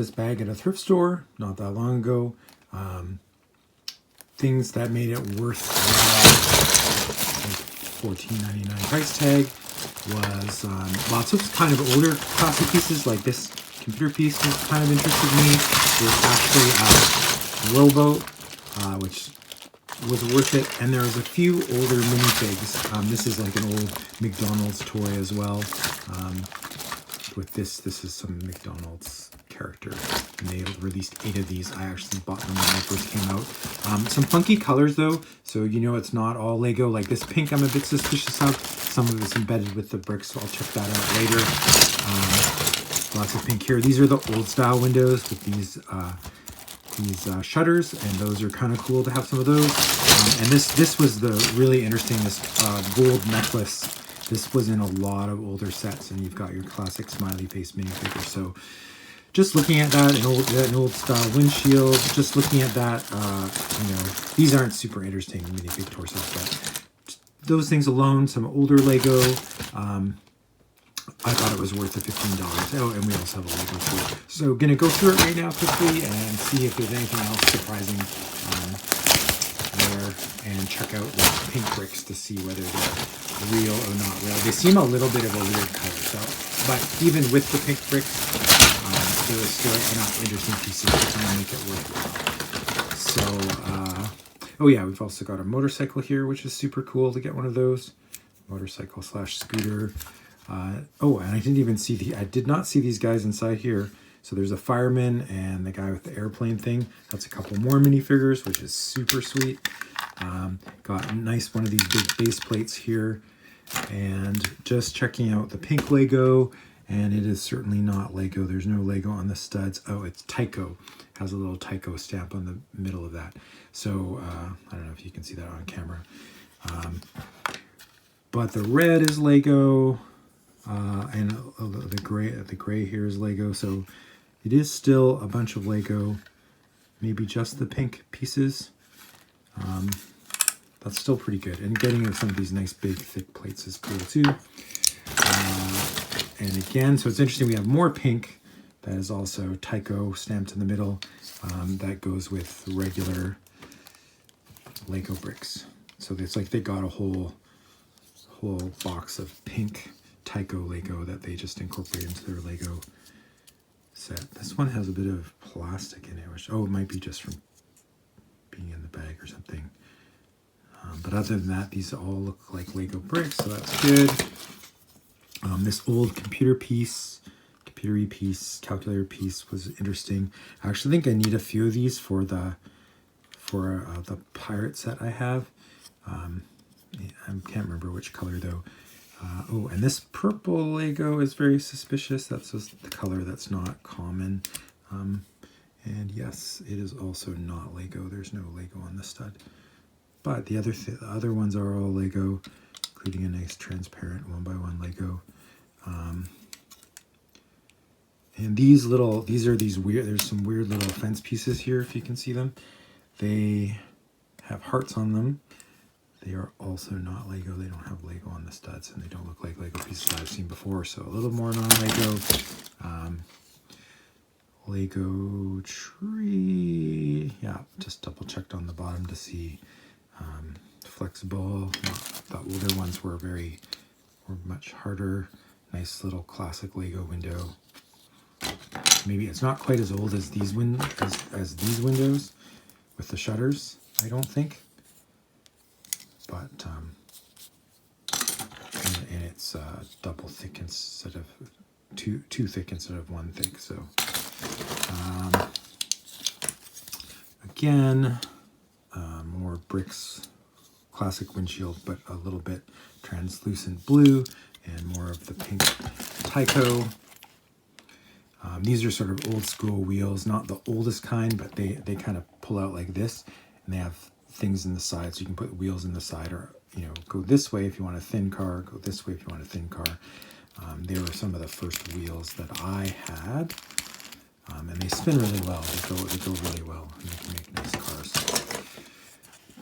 this bag at a thrift store not that long ago. Things that made it worth like $14.99 price tag was lots of kind of older classic pieces. Like this computer piece was kind of interested me. There's actually a rowboat, which was worth it, and there was a few older minifigs. This is like an old McDonald's toy as well. With this is some McDonald's character, and they released 8 of these. I actually bought them when they first came out. Some funky colors though, so you know it's not all Lego. Like this pink I'm a bit suspicious of. Some of it's embedded with the bricks, so I'll check that out later. Lots of pink here. These are the old style windows with these shutters, and those are kind of cool to have some of those. And this was the really interesting, this gold necklace. This was in a lot of older sets, and you've got your classic smiley face minifigure. So just looking at that, an old style windshield, just looking at that, you know, these aren't super interesting minifig torsos, but those things alone, some older Lego, I thought it was worth the $15. Oh, and we also have a Lego too. So gonna go through it right now quickly and see if there's anything else surprising there, and check out the pink bricks to see whether they're real or not real. They seem a little bit of a weird color, so, but even with the pink bricks, there was still enough interesting pieces to kind of make it worthwhile. So, oh yeah, we've also got a motorcycle here, which is super cool to get one of those. Motorcycle slash scooter. Oh, and I did not see these guys inside here. So there's a fireman and the guy with the airplane thing. That's a couple more minifigures, which is super sweet. Got a nice one of these big base plates here. And just checking out the pink Lego, and it is certainly not Lego. There's no Lego on the studs. Oh, it's Tyco. Has a little Tyco stamp on the middle of that. So I don't know if you can see that on camera. But the red is Lego. And the gray here is Lego, so it is still a bunch of Lego. Maybe just the pink pieces. That's still pretty good. And getting some of these nice big thick plates is cool too. And again, so it's interesting, we have more pink that is also Tyco stamped in the middle. That goes with regular Lego bricks. So it's like they got a whole box of pink Tyco Lego that they just incorporate into their Lego set. This one has a bit of plastic in it, which, oh, it might be just from being in the bag or something. But other than that, these all look like Lego bricks, so that's good. This old computer piece, calculator piece was interesting. I actually think I need a few of these for the pirate set I have. I can't remember which color though. Oh, and this purple Lego is very suspicious. That's just the color that's not common. And yes, it is also not Lego. There's no Lego on the stud. But the other ones are all Lego, including a nice transparent 1x1 Lego. And these are these weird, there's some weird little fence pieces here, if you can see them. They have hearts on them. They are also not Lego. They don't have Lego on the studs, and they don't look like Lego pieces I've seen before. So a little more non-Lego. Lego tree. Yeah, just double checked on the bottom to see flexible. The older ones were much harder. Nice little classic Lego window. Maybe it's not quite as old as these as these windows with the shutters, I don't think. But and it's double thick instead of two thick instead of one thick. So again, more bricks, classic windshield, but a little bit translucent blue, and more of the pink Tyco. These are sort of old school wheels, not the oldest kind, but they kind of pull out like this, and they have things in the side, so you can put wheels in the side, or go this way if you want a thin car, go this way if you want a thin car. They were some of the first wheels that I had, and they spin really well. They go really well, and they can make nice cars.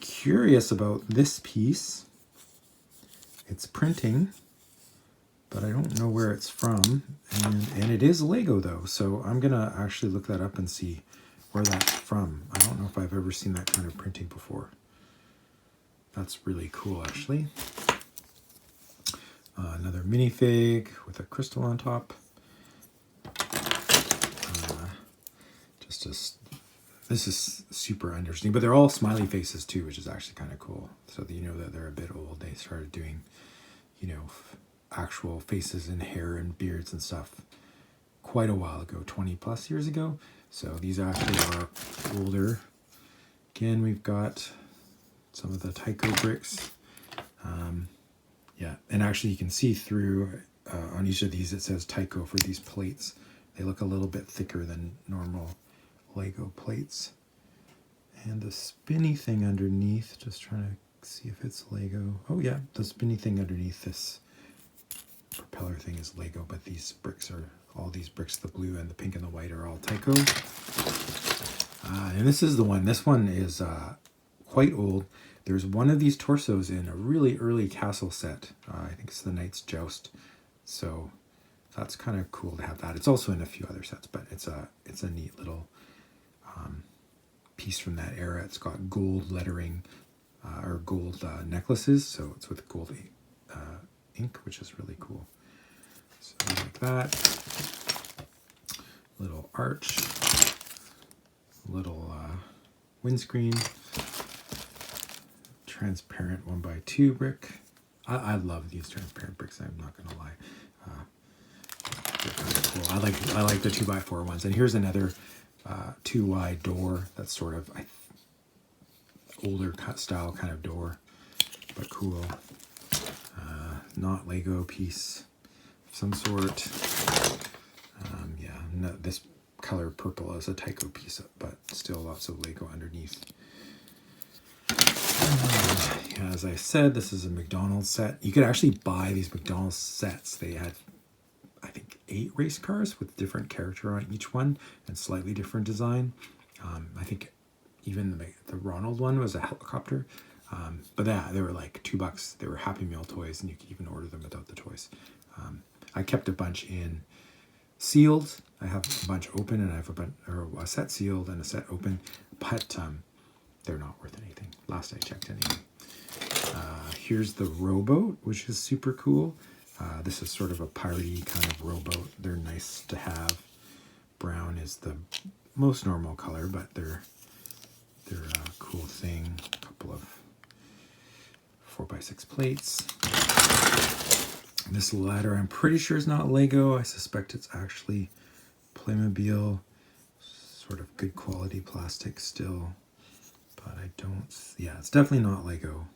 Curious about this piece. It's printing, but I don't know where it's from. And it is Lego though, so I'm gonna actually look that up and see where that's from. I don't know if I've ever seen that kind of printing before. That's really cool, actually. Another minifig with a crystal on top. This is super interesting, but they're all smiley faces too, which is actually kind of cool. So that you know that they're a bit old. They started doing, you know, actual faces and hair and beards and stuff quite a while ago, 20 plus years ago. So these actually are older. Again, we've got some of the Tyco bricks. Yeah, and actually you can see through on each of these, it says Tyco for these plates. They look a little bit thicker than normal Lego plates. And the spinny thing underneath, just trying to see if it's Lego. Oh yeah, the spinny thing underneath this propeller thing is Lego, but these bricks are, all these bricks, the blue and the pink and the white, are all Tyco. And this is the one. This one is quite old. There's one of these torsos in a really early castle set. I think it's the Knight's Joust. So that's kind of cool to have that. It's also in a few other sets, but it's a neat little piece from that era. It's got gold lettering or gold necklaces, so it's with gold ink, which is really cool. So like that. Little arch. Little windscreen. Transparent 1x2 brick. I love these transparent bricks, I'm not gonna lie. They're kind of cool. I like the 2x4 ones. And here's another 2Y door that's sort of older style kind of door, but cool. Not Lego piece of some sort. Yeah, no, this color purple is a Tyco piece, but still lots of Lego underneath. Yeah, as I said, this is a McDonald's set. You could actually buy these McDonald's sets. They had, I think, 8 race cars with different character on each one and slightly different design. I think even the Ronald one was a helicopter. But yeah, they were like $2. They were Happy Meal toys, and you could even order them without the toys. I kept a bunch in sealed. I have a bunch open, and I have a set sealed and a set open, but they're not worth anything. Last I checked anyway. Here's the rowboat, which is super cool. This is sort of a piratey kind of rowboat. They're nice to have. Brown is the most normal color, but they're a cool thing. A couple of 4x6 plates. This ladder, I'm pretty sure is not Lego. I suspect it's actually Playmobil. Sort of good quality plastic still. But I don't, yeah, it's definitely not Lego.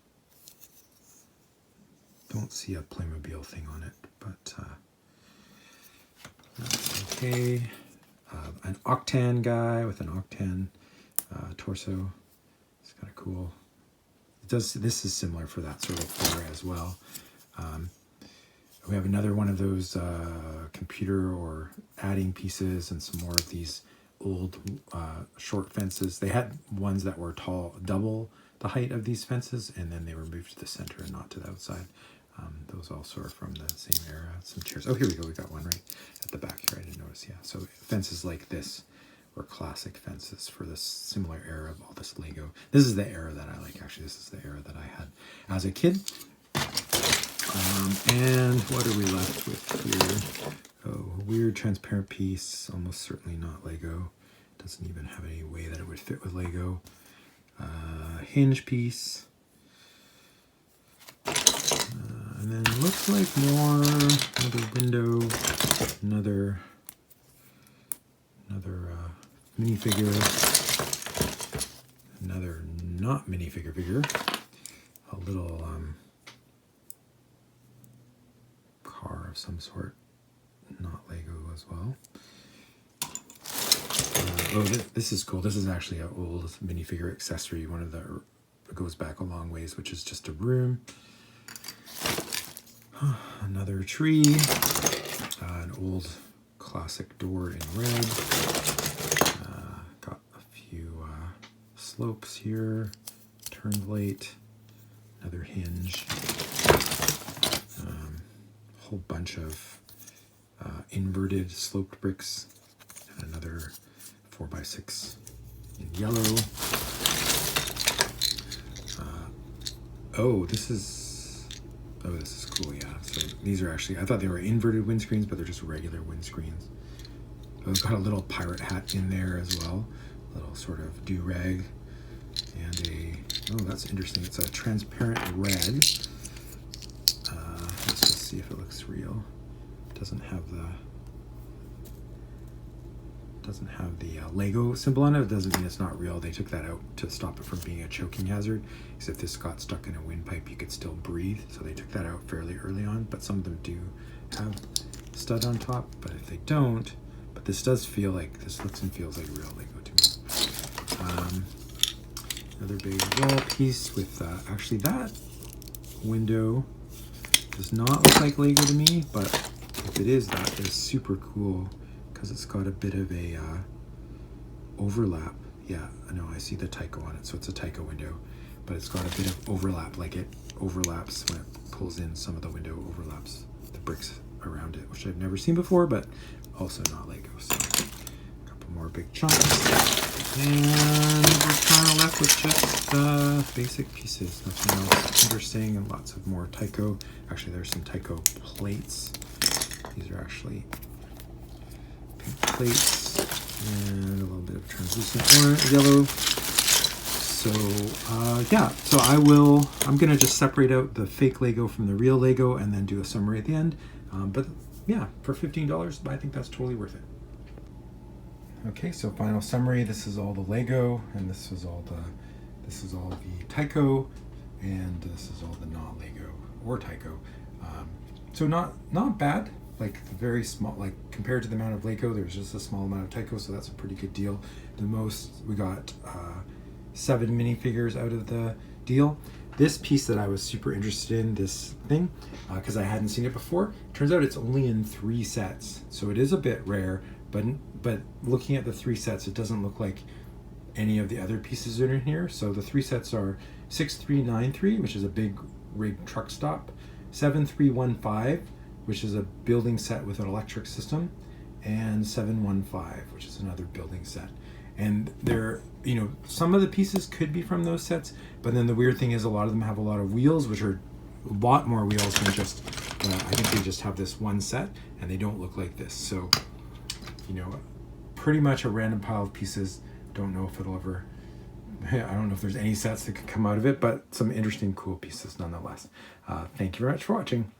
Don't see a Playmobil thing on it, but that's okay. An Octan guy with an Octan torso. It's kind of cool. It does. This is similar for that sort of era as well. We have another one of those computer or adding pieces and some more of these old short fences. They had ones that were tall, double the height of these fences, and then they were moved to the center and not to the outside. Those also are from the same era. Some chairs. Oh, here we go. We got one right at the back here. I didn't notice. Yeah. So fences like this were classic fences for this similar era of all this Lego. This is the era that I like. Actually, this is the era that I had as a kid. And what are we left with here? Oh, a weird transparent piece. Almost certainly not Lego. Doesn't even have any way that it would fit with Lego. Hinge piece. And then looks like more, another window, another minifigure, another not minifigure figure, a little car of some sort, not Lego as well. Oh, this is cool. This is actually an old minifigure accessory, one of the, it goes back a long ways, which is just a room. Another tree, an old classic door in red. Got a few slopes here, turned light, another hinge, whole bunch of inverted sloped bricks, and another 4x6 in yellow. This is cool, yeah. So these are actually, I thought they were inverted windscreens, but they're just regular windscreens. So it's got a little pirate hat in there as well, a little sort of do-rag, and that's interesting, it's a transparent red. Let's just see if it looks real. It doesn't have the Lego symbol on it. It doesn't mean it's not real. They took that out to stop it from being a choking hazard. Because if this got stuck in a windpipe, you could still breathe. So they took that out fairly early on. But some of them do have stud on top. But if they don't, but this does feel like, this looks and feels like real Lego to me. Another big wall piece with, actually that window does not look like Lego to me, but if it is, that is super cool because it's got a bit of a overlap. Yeah, I know, I see the Tyco on it, so it's a Tyco window, but it's got a bit of overlap, like it overlaps when it pulls in, some of the window overlaps the bricks around it, which I've never seen before, but also not Lego. So a couple more big chunks. And we're kind of left with just basic pieces, nothing else interesting, and lots of more Tyco. Actually, there's some Tyco plates. These are actually pink plates and a little bit of translucent orange, yellow. So yeah, so I'm gonna just separate out the fake Lego from the real Lego and then do a summary at the end. But yeah, for $15, I think that's totally worth it. Okay, so final summary. This is all the Lego, and this is all the Tyco, and this is all the not Lego or Tyco. So not bad. Like very small. Like compared to the amount of Lego, there's just a small amount of Tyco, so that's a pretty good deal. The most we got 7 minifigures out of the deal. This piece that I was super interested in, this thing, because I hadn't seen it before. Turns out it's only in 3 sets, so it is a bit rare. But looking at the 3 sets, it doesn't look like any of the other pieces that are in here. So the 3 sets are 6393, which is a big rig truck stop, 7315, which is a building set with an electric system, and 715, which is another building set. And they're, some of the pieces could be from those sets, but then the weird thing is a lot of them have a lot of wheels, which are a lot more wheels than just, I think they just have this one set, and they don't look like this. So, pretty much a random pile of pieces. Don't know if it'll ever, I don't know if there's any sets that could come out of it, but some interesting, cool pieces nonetheless. Thank you very much for watching.